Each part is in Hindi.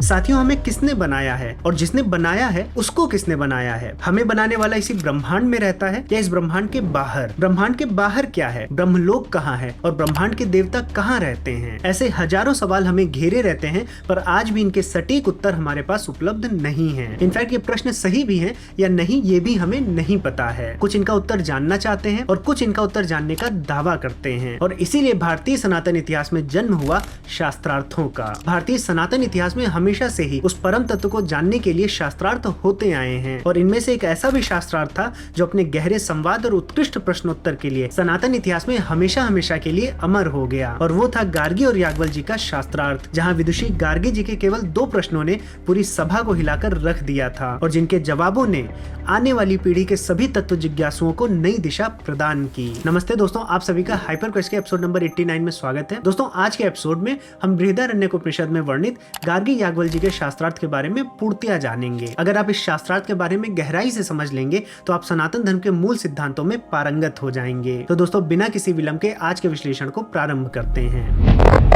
साथियों, हमें किसने बनाया है और जिसने बनाया है उसको किसने बनाया है? हमें बनाने वाला इसी ब्रह्मांड में रहता है या इस ब्रह्मांड के बाहर? ब्रह्मांड के बाहर क्या है? ब्रह्मलोक कहाँ है और ब्रह्मांड के देवता कहाँ रहते हैं? ऐसे हजारों सवाल हमें घेरे रहते हैं, पर आज भी इनके सटीक उत्तर हमारे पास उपलब्ध नहीं है। इनफैक्ट ये प्रश्न सही भी है या नहीं ये भी हमें नहीं पता है। कुछ इनका उत्तर जानना चाहते हैं और कुछ इनका उत्तर जानने का दावा करते हैं, और इसीलिए भारतीय सनातन इतिहास में जन्म हुआ शास्त्रार्थों का। भारतीय सनातन इतिहास में हमेशा से ही उस परम तत्व को जानने के लिए शास्त्रार्थ होते आए हैं, और इनमें से एक ऐसा भी शास्त्रार्थ था जो अपने गहरे संवाद और उत्कृष्ट प्रश्नोत्तर के लिए सनातन इतिहास में हमेशा हमेशा के लिए अमर हो गया। और वो था गार्गी और याज्ञवल्क्य जी का शास्त्रार्थ, जहाँ विदुषी गार्गी जी के केवल 2 प्रश्नों ने पूरी सभा को हिलाकर रख दिया था, और जिनके जवाबों ने आने वाली पीढ़ी के सभी तत्व जिज्ञासुओं को नई दिशा प्रदान की। नमस्ते दोस्तों, आप सभी का हाइपर क्वेस्ट के एपिसोड नंबर 89 में स्वागत है। दोस्तों, आज के एपिसोड में हम बृहदारण्यकोपनिषद में वर्णित गार्गी याज्ञवल्क्य जी के शास्त्रार्थ के बारे में पूर्णतया जानेंगे। अगर आप इस शास्त्रार्थ के बारे में गहराई से समझ लेंगे तो आप सनातन धर्म के मूल सिद्धांतों में पारंगत हो जाएंगे। तो दोस्तों, बिना किसी विलंब के आज के विश्लेषण को प्रारंभ करते हैं।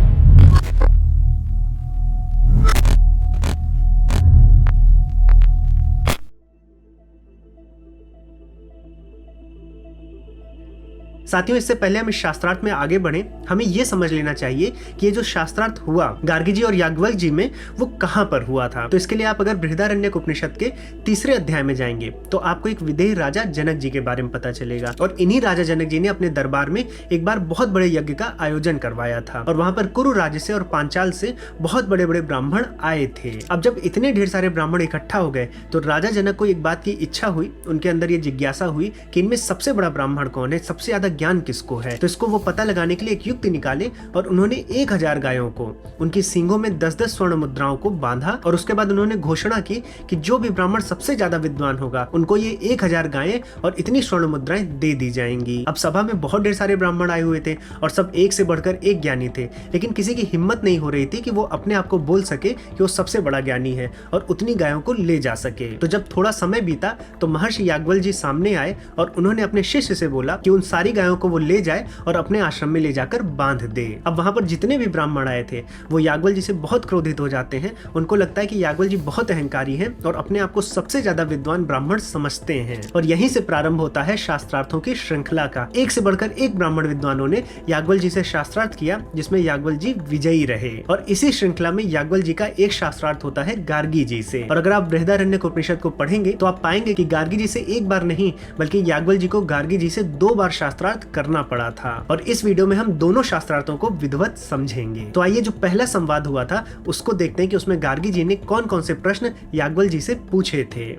साथियों, इससे पहले हम इस शास्त्रार्थ में आगे बढ़े, हमें यह समझ लेना चाहिए कि ये जो शास्त्रार्थ हुआ गार्गी जी और याज्ञवल्क्य जी में, वो कहां पर हुआ था। तो इसके लिए आप अगर बृहदारण्यकोपनिषद के 3रे अध्याय में जाएंगे तो आपको एक विदेह राजा जनक जी के बारे में पता चलेगा। और इन्हीं राजा जनक जी ने अपने दरबार में एक बार बहुत बड़े यज्ञ का आयोजन करवाया था, और वहां पर कुरु राज्य से और पांचाल से बहुत बड़े बड़े ब्राह्मण आए थे। अब जब इतने ढेर सारे ब्राह्मण इकट्ठा हो गए तो राजा जनक को एक बात की इच्छा हुई, उनके अंदर ये जिज्ञासा हुई कि इनमें सबसे बड़ा ब्राह्मण कौन है, सबसे ज्यादा ज्ञान किसको है। तो इसको वो पता लगाने के लिए एक युक्ति निकाले, और उन्होंने 1000 गायों को उनकी सींगों में 10-10 स्वर्ण मुद्राओं को बांधा, और उसके बाद उन्होंने घोषणा की कि जो भी ब्राह्मण सबसे ज्यादा विद्वान होगा उनको ये 1000 गायें और इतनी स्वर्ण मुद्राएं दे दी जाएंगी। अब सभा में बहुत ढेर सारे ब्राह्मण आए हुए थे और सब एक से बढ़कर एक ज्ञानी थे, लेकिन किसी की हिम्मत नहीं हो रही थी कि वो अपने आप को बोल सके कि वो सबसे बड़ा ज्ञानी है और उतनी गायों को ले जा सके। तो जब थोड़ा समय बीता तो महर्षि याज्ञवल्क्य जी सामने आए और उन्होंने अपने शिष्य से बोला कि उन सारी गायों को वो ले जाए और अपने आश्रम में ले जाकर बांध दे। अब वहां पर जितने भी ब्राह्मण आए थे वो याज्ञवल्क्य जी से बहुत क्रोधित हो जाते हैं। उनको लगता है कि याज्ञवल्क्य जी बहुत अहंकारी हैं और अपने आप को सबसे ज्यादा विद्वान ब्राह्मण समझते हैं, और यहीं से प्रारंभ होता है शास्त्रार्थों की श्रृंखला का। एक से बढ़कर एक ब्राह्मण विद्वानों ने याज्ञवल्क्य जी से शास्त्रार्थ किया, जिसमें याज्ञवल्क्य जी विजयी रहे, और इसी श्रृंखला में याज्ञवल्क्य जी का एक शास्त्रार्थ होता है गार्गी जी से। और अगर आप बृहदारण्यकोपनिषद को पढ़ेंगे तो आप पाएंगे कि गार्गी जी से एक बार नहीं बल्कि याज्ञवल्क्य जी को गार्गी जी से 2 बार शास्त्रार्थ करना पड़ा था, और इस वीडियो में हम दोनों शास्त्रार्थों को विधिवत समझेंगे। तो आइए, जो पहला संवाद हुआ था उसको देखते हैं कि उसमें गार्गी जी ने कौन कौन से प्रश्न याज्ञवल्क्य जी से पूछे थे।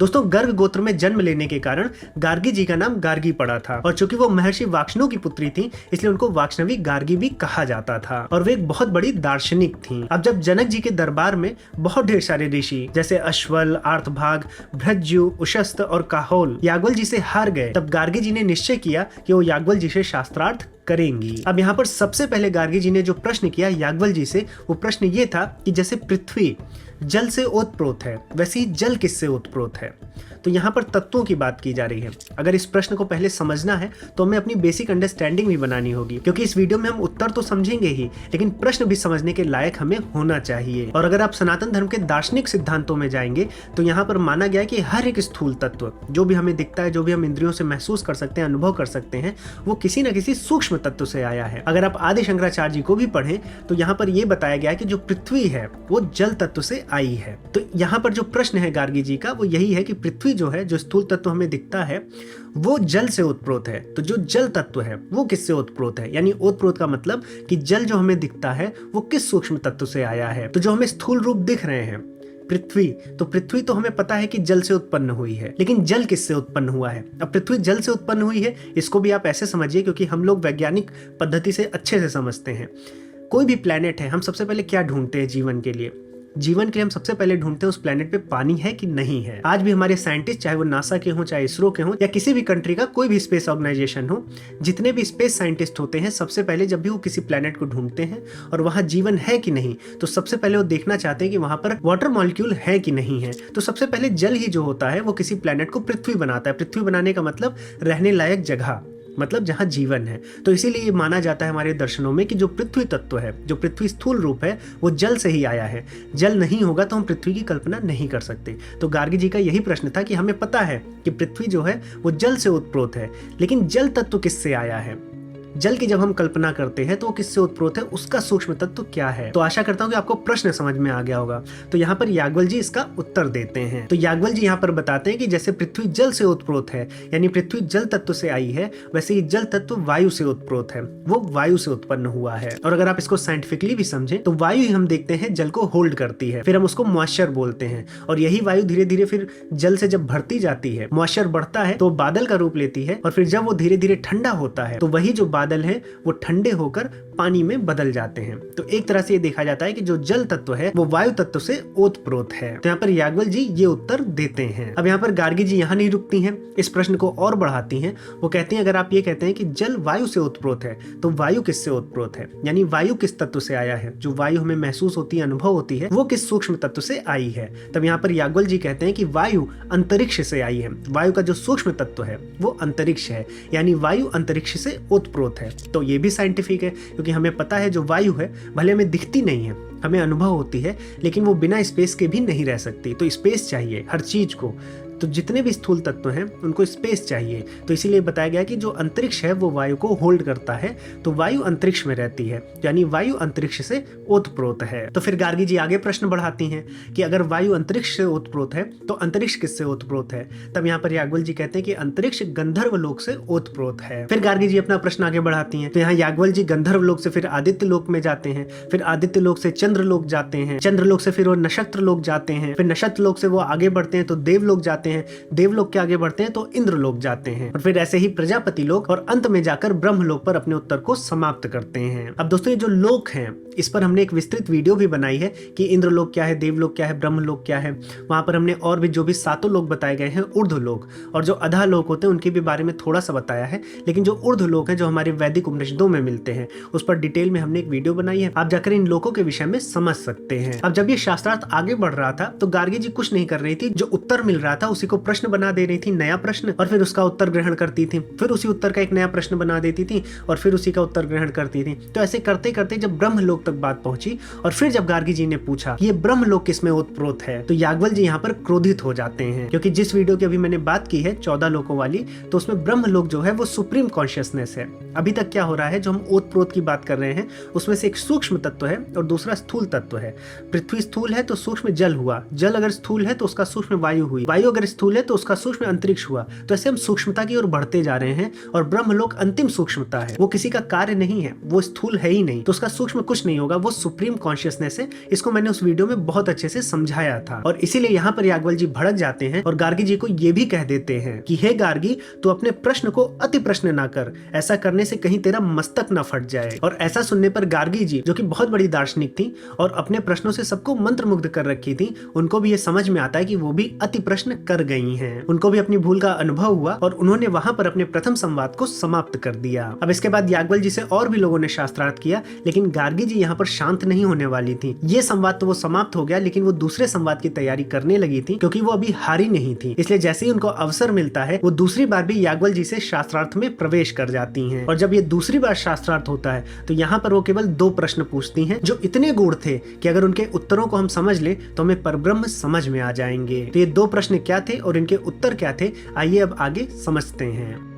दोस्तों, गर्ग गोत्र में जन्म लेने के कारण गार्गी जी का नाम गार्गी पड़ा था, और चूंकि वो महर्षि वाक्ष्णु की पुत्री थी इसलिए उनको वाक्ष्णवी गार्गी भी कहा जाता था, और वे एक बहुत बड़ी दार्शनिक थी। अब जब जनक जी के दरबार में बहुत ढेर सारे ऋषि जैसे अश्वल, आर्तभाग, भृज्यु, उशस्त और काहोल याज्ञवल्क्य जी से हार गए, तब गार्गी जी ने निश्चय किया कि वो याज्ञवल्क्य जी से शास्त्रार्थ करेंगी। अब यहाँ पर सबसे पहले गार्गी जी ने जो प्रश्न किया याज्ञवल्क्य जी से, वो प्रश्न ये था कि जैसे पृथ्वी जल से ओतप्रोत है वैसे ही जल किससे ओतप्रोत है। तो यहाँ पर तत्वों की बात की जा रही है। अगर इस प्रश्न को पहले समझना है तो हमें अपनी बेसिक अंडरस्टैंडिंग भी बनानी होगी, क्योंकि इस वीडियो में हम उत्तर तो समझेंगे ही लेकिन प्रश्न भी समझने के लायक हमें होना चाहिए। और अगर आप सनातन धर्म के दार्शनिक सिद्धांतों में जाएंगे तो यहाँ पर माना गया है कि हर एक स्थूल तत्व जो भी हमें दिखता है, जो भी हम इंद्रियों से महसूस कर सकते हैं, अनुभव कर सकते हैं, वो किसी न किसी सूक्ष्म तत्व से आया है। अगर आप आदि शंकराचार्य जी को भी पढ़ें तो यहाँ पर यह बताया गया है कि जो पृथ्वी है वो जल तत्व से आई है। तो यहाँ पर जो प्रश्न है गार्गी जी का वो यही है कि पृथ्वी जो है, जो स्थूल तत्व हमें दिखता है, वो जल से ओतप्रोत है। तो जो जल तत्व है वो किससे ओतप्रोत है, यानी ओतप्रोत का मतलब कि जल जो हमें दिखता है वो किस सूक्ष्म तत्व से आया है। तो जो हमें स्थूल रूप दिख रहे हैं पृथ्वी, तो पृथ्वी तो हमें पता है कि जल से उत्पन्न हुई है, लेकिन जल किससे उत्पन्न हुआ है। अब पृथ्वी जल से उत्पन्न हुई है, इसको भी आप ऐसे समझिए, क्योंकि हम लोग वैज्ञानिक पद्धति से अच्छे से समझते हैं। कोई भी प्लेनेट है, हम सबसे पहले क्या ढूंढते हैं जीवन के लिए? जीवन के लिए हम सबसे पहले ढूंढते हैं उस प्लेनेट पे पानी है कि नहीं है। आज भी हमारे साइंटिस्ट, चाहे वो नासा के हों, चाहे इसरो के हों, या किसी भी कंट्री का कोई भी स्पेस ऑर्गेनाइजेशन हो, जितने भी स्पेस साइंटिस्ट होते हैं, सबसे पहले जब भी वो किसी प्लेनेट को ढूंढते हैं और वहां जीवन है कि नहीं, तो सबसे पहले वो देखना चाहते हैं कि वहां पर वाटर मॉलिक्यूल है कि नहीं है। तो सबसे पहले जल ही जो होता है वो किसी प्लेनेट को पृथ्वी बनाता है। पृथ्वी बनाने का मतलब रहने लायक जगह। मतलब जहाँ जीवन है। तो इसीलिए ये माना जाता है हमारे दर्शनों में कि जो पृथ्वी तत्व है, जो पृथ्वी स्थूल रूप है, वो जल से ही आया है। जल नहीं होगा तो हम पृथ्वी की कल्पना नहीं कर सकते। तो गार्गी जी का यही प्रश्न था कि हमें पता है कि पृथ्वी जो है वो जल से उत्प्रोत है, लेकिन जल तत्व किससे आया है? जल की जब हम कल्पना करते हैं तो वो किससे उत्प्रोत है, उसका सूक्ष्म तत्व क्या है? तो आशा करता हूँ कि आपको प्रश्न समझ में आ गया होगा। तो यहाँ पर याज्ञवल्क्य जी इसका उत्तर देते हैं। तो याज्ञवल्क्य जी यहाँ पर बताते हैं कि जैसे पृथ्वी जल से उत्प्रोत है, यानी पृथ्वी जल तत्व से आई है, वैसे ही जल तत्व वायु से उत्प्रोत है, वो वायु से उत्पन्न हुआ है। और अगर आप इसको साइंटिफिकली भी समझें तो वायु ही हम देखते हैं जल को होल्ड करती है, फिर हम उसको मॉइस्चर बोलते हैं। और यही वायु धीरे धीरे फिर जल से जब भरती जाती है, मॉइस्चर बढ़ता है तो बादल का रूप लेती है, और फिर जब वो धीरे धीरे ठंडा होता है तो वही जो बादल है वो ठंडे होकर पानी में बदल जाते हैं। तो एक तरह से ये देखा जाता है कि जो जल तत्व है वो वायु तत्व से ओतप्रोत है। तो यहाँ पर याज्ञवल्क्य जी ये उत्तर देते हैं। अब यहाँ पर गार्गी जी यहाँ नहीं रुकती हैं, इस प्रश्न को और बढ़ाती हैं। वो कहती हैं अगर आप ये कहते हैं कि जल वायु से ओतप्रोत है तो वायु किससे ओतप्रोत है, यानी वायु किस तत्व से आया है? जो वायु हमें महसूस होती है, अनुभव होती है, वो किस सूक्ष्म तत्व से आई है? तब यहाँ पर याज्ञवल्क्य जी कहते हैं कि वायु अंतरिक्ष से आई है। वायु का जो सूक्ष्म तत्व है वो अंतरिक्ष है, यानी वायु अंतरिक्ष से ओतप्रोत है। तो ये भी साइंटिफिक है, क्योंकि हमें पता है जो वायु है भले हमें दिखती नहीं है, हमें अनुभव होती है, लेकिन वो बिना स्पेस के भी नहीं रह सकती। तो स्पेस चाहिए हर चीज को। तो जितने भी स्थूल तत्व हैं उनको स्पेस चाहिए। तो इसीलिए बताया गया कि जो अंतरिक्ष है वो वायु को होल्ड करता है, तो वायु अंतरिक्ष में रहती है, यानी वायु अंतरिक्ष से ओतप्रोत है। तो फिर गार्गी जी आगे प्रश्न बढ़ाती हैं कि अगर वायु अंतरिक्ष से ओतप्रोत है तो अंतरिक्ष किससे ओतप्रोत है? तब यहाँ पर याज्ञवल्क्य जी कहते हैं कि अंतरिक्ष गंधर्व लोक से ओतप्रोत है। फिर गार्गी जी अपना प्रश्न आगे बढ़ाती हैं। तो यहाँ याज्ञवल्क्य जी गंधर्व लोक से फिर आदित्य लोक में जाते हैं, फिर आदित्य लोक से चंद्र लोक जाते हैं, चंद्र लोक से फिर वो नक्षत्र लोक जाते हैं, फिर नक्षत्र लोक से वो आगे बढ़ते हैं तो देवलोक जाते हैं, देवलोक के आगे बढ़ते हैं तो इंद्रलोक जाते हैं, और फिर ऐसे ही प्रजापति लोक, और अंत में जाकर ब्रह्मलोक पर अपने उत्तर को समाप्त करते हैं। अब दोस्तों ये जो लोक हैं इस पर हमने एक विस्तृत वीडियो भी बनाई है कि इंद्रलोक क्या है, देवलोक क्या है, ब्रह्मलोक क्या है। वहां पर हमने और भी जो भी 7 लोक बताए गए हैं, ऊर्ध्वलोक और जो अधा लोक होते हैं उनके भी बारे में थोड़ा सा बताया है। लेकिन जो ऊर्ध्वलोक है जो हमारे वैदिक उपनिषदों में मिलते हैं उस पर डिटेल में हमने एक वीडियो बनाई है, आप जाकर इन लोकों के विषय में समझ सकते हैं। अब जब ये शास्त्रार्थ आगे बढ़ रहा था तो गार्गी जी कुछ नहीं कर रही थी, जो उत्तर मिल रहा था उसी को प्रश्न बना दे रही थी, नया प्रश्न, और फिर उसका उत्तर ग्रहण करती थी, फिर उसी उत्तर का एक नया प्रश्न बना देती थी और फिर उसी का उत्तर ग्रहण करती थी। तो ऐसे करते करते जब ब्रह्मलोक तक बात पहुंची और फिर जब गार्गी जी ने पूछा कि ये ब्रह्मलोक किसमें ओतप्रोत है, तो याज्ञवल्क्य जी यहाँ पर क्रोधित हो जाते हैं, क्योंकि जिस वीडियो की अभी मैंने बात की है 14 लोकों वाली, तो उसमें ब्रह्मलोक जो है वो सुप्रीम कॉन्शियसनेस है। अभी तक क्या हो रहा है, जो हम ओतप्रोत की बात कर रहे हैं उसमें से एक सूक्ष्म तत्व है और दूसरा स्थूल तत्व है। पृथ्वी स्थूल है तो सूक्ष्म जल हुआ, जल अगर स्थूल है तो उसका सूक्ष्म वायु हुई, वायु अगर स्थूल है तो उसका सूक्ष्म अंतरिक्ष हुआ। तो ऐसे हम सूक्ष्मता की ओर बढ़ते जा रहे हैं और ब्रह्मलोक अंतिम सूक्ष्मता है, वो किसी का कार्य नहीं है, वो स्थूल है ही नहीं, तो उसका सूक्ष्म कुछ नहीं होगा, वो सुप्रीम कॉन्शियसनेस है। इसको मैंने उस वीडियो में बहुत अच्छे से समझाया था। और इसीलिए यहाँ पर याज्ञवल्क्य जी भड़क जाते हैं और गार्गी जी को ये भी कह देते हैं कि हे गार्गी, तू अपने प्रश्न को अति प्रश्न ना कर, ऐसा करने से कहीं तेरा मस्तक ना फट जाए। और ऐसा सुनने पर गार्गी जी, जो कि बहुत बड़ी दार्शनिक थी और अपने प्रश्नों से सबको मंत्रमुग्ध कर रखी थी, उनको भी ये समझ में आता है कि वो भी अति प्रश्न कर गई हैं। उनको भी अपनी भूल का अनुभव हुआ और उन्होंने वहां पर अपने प्रथम संवाद को समाप्त कर दिया। अब इसके बाद याज्ञवल्क्य जी से और भी लोगों ने शास्त्रार्थ किया, लेकिन गार्गी जी यहाँ पर शांत नहीं होने वाली थी। ये संवाद तो वो समाप्त हो गया, लेकिन वो दूसरे संवाद की तैयारी करने लगी थी, क्योंकि वो अभी हारी नहीं थी। इसलिए जैसे ही उनको अवसर मिलता है वो दूसरी बार भी याज्ञवल्क्य जी से शास्त्रार्थ में प्रवेश कर जाती हैं। और जब ये दूसरी बार शास्त्रार्थ होता है तो यहाँ पर वो केवल 2 प्रश्न पूछती हैं, जो इतने गूढ़ थे कि अगर उनके उत्तरों को हम समझ ले तो हमें परब्रह्म समझ में आ जाएंगे। तो ये 2 प्रश्न क्या थे और इनके उत्तर क्या थे, आइए अब आगे समझते हैं।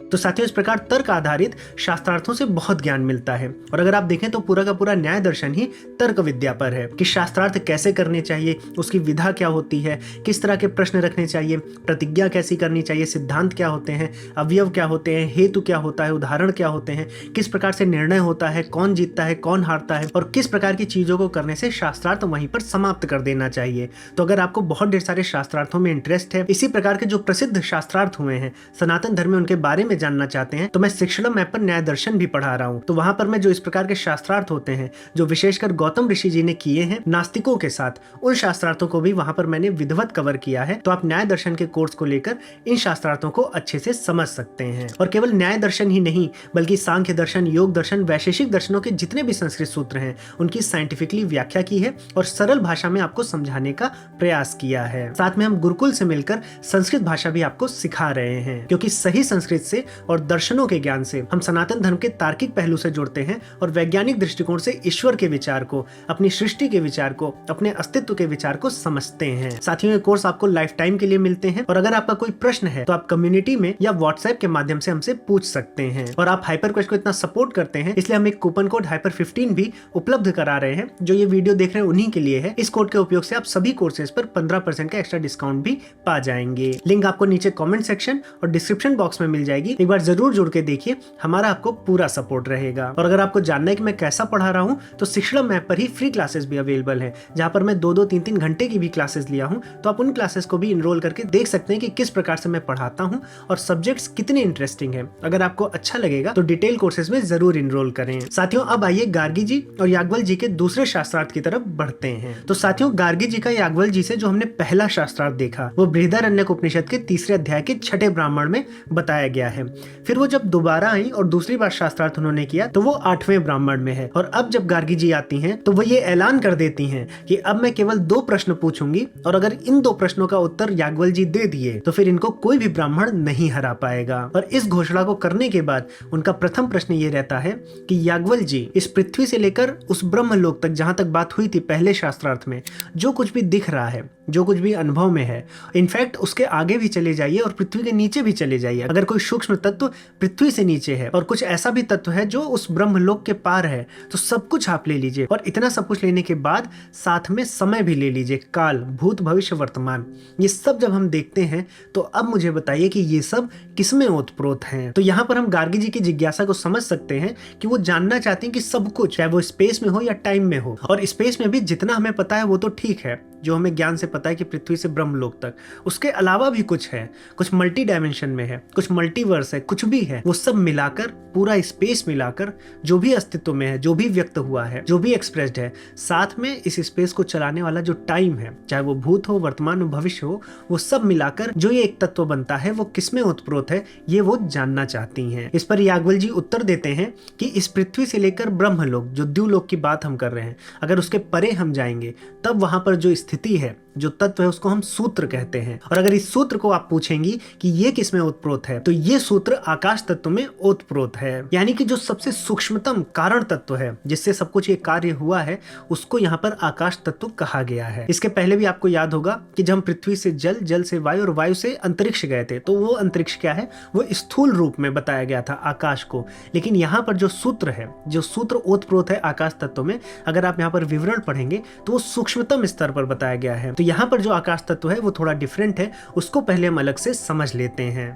तो साथियों, इस प्रकार तर्क आधारित शास्त्रार्थों से बहुत ज्ञान मिलता है। और अगर आप देखें तो पूरा का पूरा न्याय दर्शन ही तर्क विद्या पर है कि शास्त्रार्थ कैसे करने चाहिए, उसकी विधा क्या होती है, किस तरह के प्रश्न रखने चाहिए, प्रतिज्ञा कैसी करनी चाहिए, सिद्धांत क्या होते हैं, अवयव क्या होते हैं, हेतु क्या होता है, उदाहरण क्या होते हैं, किस प्रकार से निर्णय होता है, कौन जीतता है, कौन हारता है, और किस प्रकार की चीजों को करने से शास्त्रार्थ वहीं पर समाप्त कर देना चाहिए। तो अगर आपको बहुत ढेर सारे शास्त्रार्थों में इंटरेस्ट है, इसी प्रकार के जो प्रसिद्ध शास्त्रार्थ हुए हैं सनातन धर्म में, उनके बारे में जानना चाहते हैं तो मैं शिक्षणम ऐप पर न्याय दर्शन भी पढ़ा रहा हूँ। तो वहाँ पर मैं जो इस प्रकार के शास्त्रार्थ होते हैं जो विशेषकर गौतम ऋषि जी ने किए हैं नास्तिकों के साथ, उन शास्त्रार्थों को भी वहाँ पर मैंने विधिवत कवर किया है। तो आप न्याय दर्शन के कोर्स को लेकर इन शास्त्रार्थों को अच्छे से समझ सकते हैं। और केवल न्याय दर्शन ही नहीं बल्कि सांख्य दर्शन, योग दर्शन, वैशेषिक दर्शनों के जितने भी संस्कृत सूत्र हैं उनकी साइंटिफिकली व्याख्या की है और सरल भाषा में आपको समझाने का प्रयास किया है। साथ में हम गुरुकुल से मिलकर संस्कृत भाषा भी आपको सिखा रहे हैं, क्योंकि सही संस्कृत से और दर्शनों के ज्ञान से हम सनातन धर्म के तार्किक पहलू से जुड़ते हैं और वैज्ञानिक दृष्टिकोण से ईश्वर के विचार को, अपनी सृष्टि के विचार को, अपने अस्तित्व के विचार को समझते हैं। साथियों, ये कोर्स आपको लाइफ टाइम के लिए मिलते हैं और अगर आपका कोई प्रश्न है तो आप कम्युनिटी में या व्हाट्सएप के माध्यम से हमसे पूछ सकते हैं। और आप हाइपर क्वेस्ट को इतना सपोर्ट करते हैं इसलिए हम एक कूपन कोड hyper15 भी उपलब्ध करा रहे हैं जो ये वीडियो देख रहे हैं उन्हीं के लिए है। इस कोड के उपयोग से आप सभी कोर्सेज पर 15% का एक्स्ट्रा डिस्काउंट भी पा जाएंगे। लिंक आपको नीचे कमेंट सेक्शन और डिस्क्रिप्शन बॉक्स में मिल जाएगी। एक बार जरूर जुड़ के देखिए, हमारा आपको पूरा सपोर्ट रहेगा। और अगर आपको जानना है कि मैं कैसा पढ़ा रहा हूँ तो शिक्षणम ऐप पर ही फ्री क्लासेस भी अवेलेबल है जहाँ पर मैं 2-2, 3-3 घंटे की भी क्लासेस लिया हूँ। तो आप उन क्लासेस को भी इनरोल करके देख सकते हैं कि किस प्रकार से मैं पढ़ाता हूँ और सब्जेक्ट्स कितने इंटरेस्टिंग है। अगर आपको अच्छा लगेगा तो डिटेल कोर्सेज में जरूर इनरोल करें। साथियों, अब आइए गार्गी जी और याज्ञवल्क्य जी के दूसरे शास्त्रार्थ की तरफ बढ़ते हैं। तो साथियों, गार्गी जी का याज्ञवल्क्य जी से जो हमने पहला शास्त्रार्थ देखा वो बृहदारण्यक उपनिषद के 3 अध्याय के 6 ब्राह्मण में बताया गया है। फिर वो जब दोबारा आई और दूसरी बार शास्त्रार्थ उन्होंने किया तो वो 8वें ब्राह्मण में है। और अब जब गार्गी जी आती हैं तो वो ये ऐलान कर देती हैं कि अब मैं केवल 2 प्रश्न पूछूंगी और अगर इन 2 प्रश्नों का उत्तर याज्ञवल्क्य जी दे दिए तो फिर इनको कोई भी ब्राह्मण नहीं हरा पाएगा। और इस घोषणा को करने के बाद उनका प्रथम प्रश्न ये रहता है कि याज्ञवल्क्य जी, इस पृथ्वी से लेकर उस ब्रह्मलोक तक जहां तक बात हुई थी पहले शास्त्रार्थ में, जो कुछ भी दिख रहा है, जो कुछ भी अनुभव में है, इनफैक्ट उसके आगे भी चले जाइए और पृथ्वी के नीचे भी चले जाइए। अगर कोई सूक्ष्म तत्व पृथ्वी से नीचे है और कुछ ऐसा भी तत्व है जो उस ब्रह्मलोक के पार है तो सब कुछ आप ले लीजिए। और इतना सब कुछ लेने के बाद साथ में समय भी ले लीजिए, काल, भूत, भविष्य, वर्तमान, ये सब जब हम देखते हैं तो अब मुझे बताइए कि ये सब किसमें ओतप्रोत हैं। तो यहाँ पर हम गार्गी जी की जिज्ञासा को समझ सकते हैं कि वो जानना चाहते हैं कि सब कुछ, चाहे वो स्पेस में हो या टाइम में हो, और स्पेस में भी जितना हमें पता है वो तो ठीक है, जो हमें ज्ञान से पता है कि पृथ्वी से ब्रह्मलोक तक, उसके अलावा भी कुछ है, कुछ मल्टी डायमेंशन में है, कुछ मल्टीवर्स है, कुछ भी है, वो सब मिलाकर, पूरा स्पेस मिलाकर जो भी अस्तित्व में है, जो भी व्यक्त हुआ है, जो भी एक्सप्रेस्ड है, साथ में इस स्पेस को चलाने वाला जो टाइम है, चाहे वो भूत हो, वर्तमान हो, भविष्य हो, वो सब मिलाकर जो ये एक तत्व बनता है वो किसमें ओतप्रोत है, ये वो जानना चाहती हैं। इस पर याज्ञवल्क्य जी उत्तर देते हैं कि इस पृथ्वी से लेकर ब्रह्मलोक, जो द्युलोक की बात हम कर रहे हैं, अगर उसके परे हम जाएंगे तब वहां पर जो स्थिति है, जो तत्व है, उसको हम सूत्र कहते हैं। और अगर इस सूत्र को आप पूछेंगी कि ये किसमें ओतप्रोत है तो ये सूत्र आकाश तत्व में ओतप्रोत है। यानी कि जो सबसे सूक्ष्मतम कारण तत्व है जिससे सब कुछ ये कार्य हुआ है उसको यहाँ पर आकाश तत्व कहा गया है। इसके पहले भी आपको याद होगा कि जब हम पृथ्वी से जल, जल से वायु और वायु से अंतरिक्ष गए थे तो वो अंतरिक्ष क्या है, वो स्थूल रूप में बताया गया था आकाश को। लेकिन यहाँ पर जो सूत्र है, जो सूत्र ओतप्रोत है आकाश तत्व में, अगर आप यहाँ पर विवरण पढ़ेंगे तो वो सूक्ष्मतम स्तर पर बताया गया है। तो यहाँ पर जो आकाश तत्व है वो थोड़ा डिफरेंट है, उसको पहले हम अलग से समझ लेते हैं।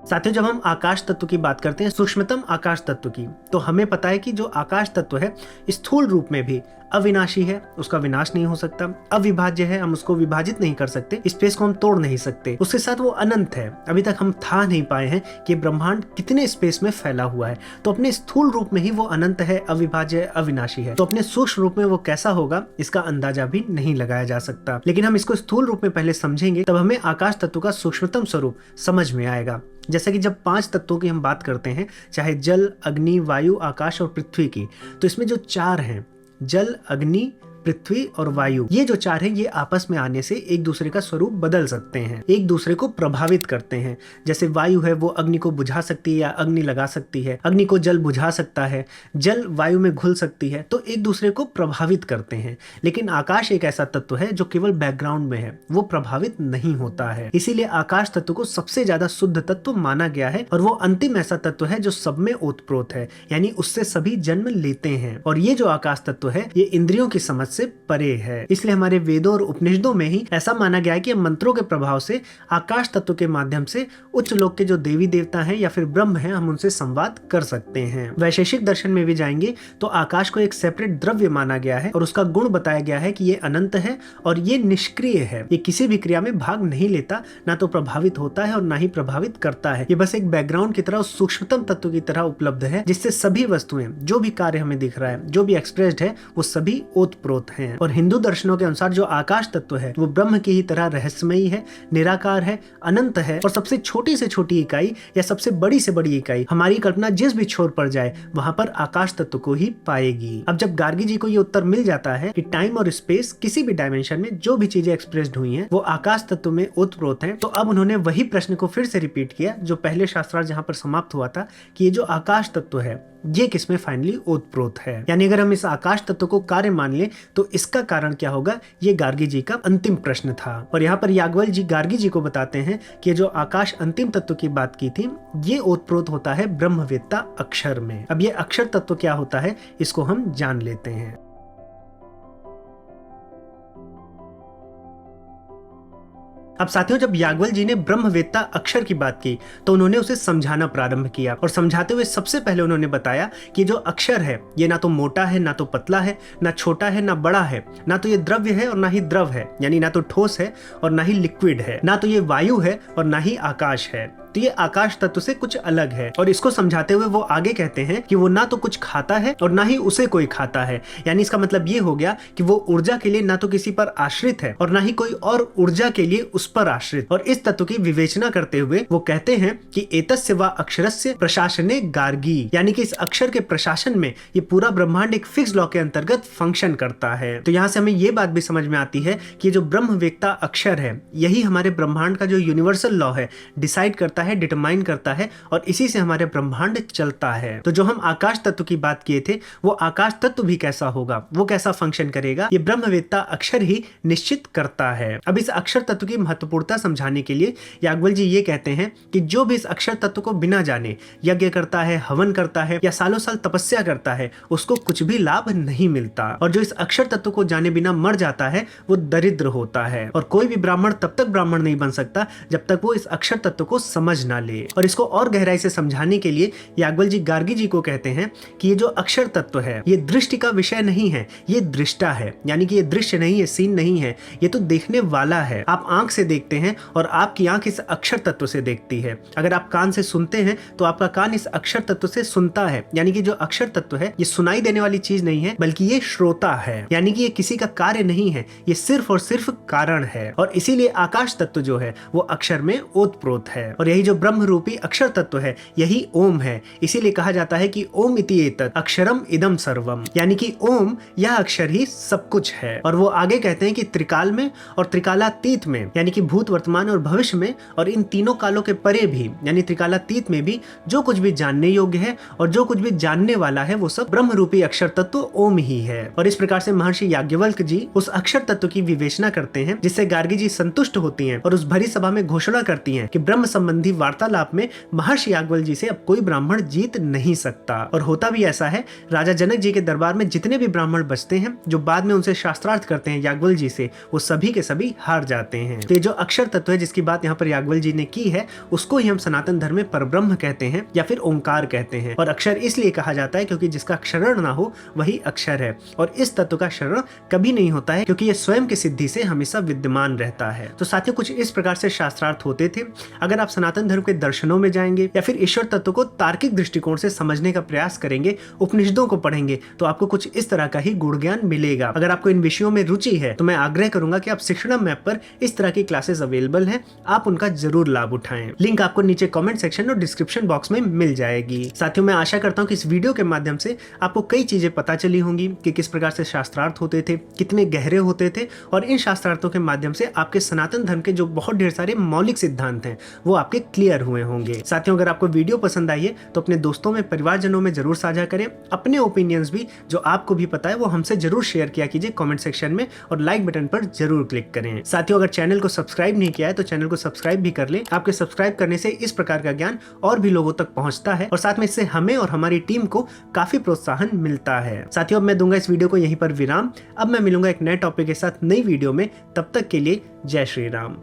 साथियों, जब हम आकाश तत्व की बात करते हैं, सूक्ष्मतम आकाश तत्व की, तो हमें पता है कि जो आकाश तत्व है स्थूल रूप में भी अविनाशी है, उसका विनाश नहीं हो सकता, अविभाज्य है, हम उसको विभाजित नहीं कर सकते, स्पेस को हम तोड़ नहीं सकते, उसके साथ वो अनंत है। अभी तक हम था नहीं पाए हैं कि ब्रह्मांड कितने स्पेस में फैला हुआ है, तो अपने स्थूल रूप में ही वो अनंत है, अविभाज्य, अविनाशी है। तो अपने सूक्ष्म रूप में वो कैसा होगा इसका अंदाजा भी नहीं लगाया जा सकता। लेकिन हम इसको स्थूल रूप में पहले समझेंगे तब हमें आकाश तत्व का सूक्ष्मतम स्वरूप समझ में आएगा। जैसा कि जब 5 तत्वों की हम बात करते हैं, चाहे जल, अग्नि, वायु, आकाश और पृथ्वी की, तो इसमें जो 4 हैं, जल, अग्नि, पृथ्वी और वायु, ये जो 4 हैं ये आपस में आने से एक दूसरे का स्वरूप बदल सकते हैं, एक दूसरे को प्रभावित करते हैं। जैसे वायु है वो अग्नि को बुझा सकती है या अग्नि लगा सकती है, अग्नि को जल बुझा सकता है, जल वायु में घुल सकती है, तो एक दूसरे को प्रभावित करते हैं। लेकिन आकाश एक ऐसा तत्व है जो केवल बैकग्राउंड में है, वो प्रभावित नहीं होता है। इसीलिए आकाश तत्व को सबसे ज्यादा शुद्ध तत्व माना गया है और वो अंतिम ऐसा तत्व है जो सब में ओतप्रोत है, यानी उससे सभी जन्म लेते हैं। और ये जो आकाश तत्व है ये इंद्रियों की समझ से परे है। इसलिए हमारे वेदों और उपनिषदों में ही ऐसा माना गया है कि मंत्रों के प्रभाव से आकाश तत्व के माध्यम से उच्च लोक के जो देवी देवता हैं या फिर ब्रह्म हैं, हम उनसे संवाद कर सकते हैं। वैशेषिक दर्शन में भी जाएंगे तो आकाश को एक सेपरेट द्रव्य माना गया है और उसका गुण बताया गया है कि ये अनंत है और ये निष्क्रिय है। ये किसी भी क्रिया में भाग नहीं लेता, ना तो प्रभावित होता है और ना ही प्रभावित करता है। ये बस एक बैकग्राउंड की तरह, सूक्ष्मतम तत्व की तरह उपलब्ध है, जिससे सभी वस्तुएं, जो भी कार्य हमें दिख रहा है, जो भी एक्सप्रेस्ड है, वो सभी ओतप्रोत हैं। और हिंदू दर्शनों के अनुसार जो आकाश तत्व है वो ब्रह्म की ही तरह रहस्यमयी है, निराकार है, अनंत है और सबसे छोटी से छोटी इकाई या सबसे बड़ी से बड़ी इकाई, हमारी कल्पना जिस भी छोर पर जाए वहां पर आकाश तत्व को ही पाएगी। अब जब गार्गी जी को ये उत्तर मिल जाता है कि टाइम और स्पेस, किसी भी डायमेंशन में जो भी चीजें एक्सप्रेस्ड हुई हैं वो आकाश तत्व में ओतप्रोत हैं, तो अब उन्होंने वही प्रश्न को फिर से रिपीट किया जो पहले शास्त्रार्थ जहां पर समाप्त हुआ था कि ये जो आकाश तत्व है ये किसमें फाइनली ओतप्रोत है। यानी अगर हम इस आकाश तत्व को कार्य मान लें तो इसका कारण क्या होगा, ये गार्गी जी का अंतिम प्रश्न था। और यहाँ पर याज्ञवल्क्य जी गार्गी जी को बताते हैं कि जो आकाश अंतिम तत्व की बात की थी ये ओतप्रोत होता है ब्रह्मवेत्ता अक्षर में। अब ये अक्षर तत्व क्या होता है इसको हम जान लेते हैं। अब साथियों, जब याज्ञवल्क्य जी ने ब्रह्मवेत्ता अक्षर की बात की तो उन्होंने उसे समझाना प्रारंभ किया और समझाते हुए सबसे पहले उन्होंने बताया कि जो अक्षर है ये ना तो मोटा है, ना तो पतला है, ना छोटा है, ना बड़ा है, ना तो ये द्रव्य है और ना ही द्रव है, यानी ना तो ठोस है और ना ही लिक्विड है, ना तो ये वायु है और ना ही आकाश है। तो ये आकाश तत्व से कुछ अलग है। और इसको समझाते हुए वो आगे कहते हैं कि वो ना तो कुछ खाता है और ना ही उसे कोई खाता है। यानी इसका मतलब ये हो गया कि वो ऊर्जा के लिए ना तो किसी पर आश्रित है और ना ही कोई और ऊर्जा के लिए उस पर आश्रित। और इस तत्व की विवेचना करते हुए वो कहते हैं कि एतस्य वा अक्षरस्य प्रशासने गार्गी, यानी कि इस अक्षर के प्रशासन में ये पूरा ब्रह्मांड एक फिक्स लॉ के अंतर्गत फंक्शन करता है। तो यहाँ से हमें ये बात भी समझ में आती है कि जो ब्रह्मवेत्ता अक्षर है यही हमारे ब्रह्मांड का जो यूनिवर्सल लॉ है डिसाइड करता है, डिटरमाइन करता है और इसी से हमारे ब्रह्मांड चलता है। तो जो हम आकाश तत्व की बात किए थे वो आकाश तत्व भी कैसा होगा, वो कैसा फंक्शन करेगा, ये ब्रह्मवेत्ता अक्षर ही निश्चित करता है। अब इस अक्षर तत्व की महत्वपूर्णता समझाने के लिए याज्ञवल्क्य जी ये कहते हैं कि जो भी इस अक्षर तत्व को बिना जाने यज्ञ करता है, हवन करता है या सालों साल तपस्या करता है उसको कुछ भी लाभ नहीं मिलता। और जो इस अक्षर तत्व को जाने बिना मर जाता है वो दरिद्र होता है। और कोई भी ब्राह्मण तब तक ब्राह्मण नहीं बन सकता जब तक वो इस अक्षर तत्व को समझ ना ले। और इसको और गहराई से समझाने के लिए याज्ञवल्क्य जी गार्गी जी को कहते हैं कि ये जो अक्षर तत्व है ये दृष्टि का विषय नहीं है, ये दृष्टा है। यानी कि ये दृश्य नहीं है, सीन नहीं है, ये तो देखने वाला है। आप आंख से देखते हैं और आपकी आंख इस अक्षर तत्व से देखती है। अगर आप कान से सुनते हैं तो आपका कान इस अक्षर तत्व से सुनता है। यानी कि जो अक्षर तत्व है ये सुनाई देने वाली चीज नहीं है बल्कि ये श्रोता है। यानी कि ये किसी का कार्य नहीं है, ये सिर्फ और सिर्फ कारण है। और इसीलिए आकाश तत्व जो है वो अक्षर में ओतप्रोत है। और यही जो ब्रह्म रूपी अक्षर तत्व है यही ओम है। इसीलिए कहा जाता है कि ओम इति एतत् अक्षरम इदम सर्वम, यानी कि ओम यह अक्षर ही सब कुछ है। और वो आगे कहते हैं कि त्रिकाल में और त्रिकालातीत में, यानी कि भूत, वर्तमान और भविष्य में और इन तीनों कालों के परे भी, यानी त्रिकालातीत में भी जो कुछ भी जानने योग्य है और जो कुछ भी जानने वाला है वो सब ब्रह्म रूपी अक्षर तत्व ओम ही है। और इस प्रकार से महर्षि याज्ञवल्क्य जी उस अक्षर तत्व की विवेचना करते हैं जिससे गार्गी जी संतुष्ट होती हैं और उस भरी सभा में घोषणा करती हैं कि ब्रह्म संबंधी वार्तालाप में महर्षि याज्ञवल्क्य जी से अब कोई ब्राह्मण जीत नहीं सकता। और होता भी ऐसा है, राजा जनक जी के दरबार में जितने भी ब्राह्मण बचते हैं जो बाद में उनसे शास्त्रार्थ करते हैं याज्ञवल्क्य जी से, वो सभी के सभी हार जाते हैं। तो ये जो अक्षर तत्व है जिसकी बात यहाँ पर याज्ञवल्क्य जी ने की है उसको ही हम सनातन धर्म में परब्रह्म कहते हैं या फिर ओंकार कहते हैं। और अक्षर इसलिए कहा जाता है क्योंकि जिसका क्षरण ना हो वही अक्षर है। और इस तत्व का क्षरण कभी नहीं होता है क्योंकि ये स्वयं की सिद्धि से हमेशा विद्यमान रहता है। तो साथियों, कुछ इस प्रकार से शास्त्रार्थ होते थे। अगर आप सनातन धर्म के दर्शनों में जाएंगे या फिर ईश्वर तत्व को तार्किक दृष्टिकोण से समझने का प्रयास करेंगे, उपनिषदों को पढ़ेंगे, तो आपको कुछ इस तरह का ही गुण ज्ञान मिलेगा। अगर आपको इन विषयों में रुचि है तो मैं आग्रह करूंगा कि आप शिक्षणम ऐप पर इस तरह की क्लासेस अवेलेबल हैं, आप उनका जरूर लाभ उठाएं। लिंक आपको नीचे कमेंट सेक्शन और डिस्क्रिप्शन बॉक्स में मिल जाएगी। साथियों, मैं आशा करता हूं कि इस वीडियो के माध्यम से आपको कई चीजें पता चली होंगी कि किस प्रकार से शास्त्रार्थ होते थे, कितने गहरे होते थे और इन शास्त्रार्थों के माध्यम से आपके सनातन धर्म के जो बहुत ढेर सारे मौलिक सिद्धांत हैं वो आपके क्लियर हुए होंगे। साथियों, अगर आपको वीडियो पसंद आई है तो अपने दोस्तों में, परिवारजनों में जरूर साझा करें। अपने ओपिनियंस भी जो आपको भी पता है वो हमसे जरूर शेयर किया कीजिए कमेंट सेक्शन में, और लाइक बटन पर जरूर क्लिक करें। साथियों, अगर चैनल को सब्सक्राइब नहीं किया है तो चैनल को सब्सक्राइब भी कर लें। आपके सब्सक्राइब करने से इस प्रकार का ज्ञान और भी लोगों तक पहुंचता है और साथ में इससे हमें और हमारी टीम को काफी प्रोत्साहन मिलता है। साथियों, अब मैं दूंगा इस वीडियो को यहीं पर विराम। अब मैं मिलूंगा एक नए टॉपिक के साथ नई वीडियो में। तब तक के लिए जय श्री राम।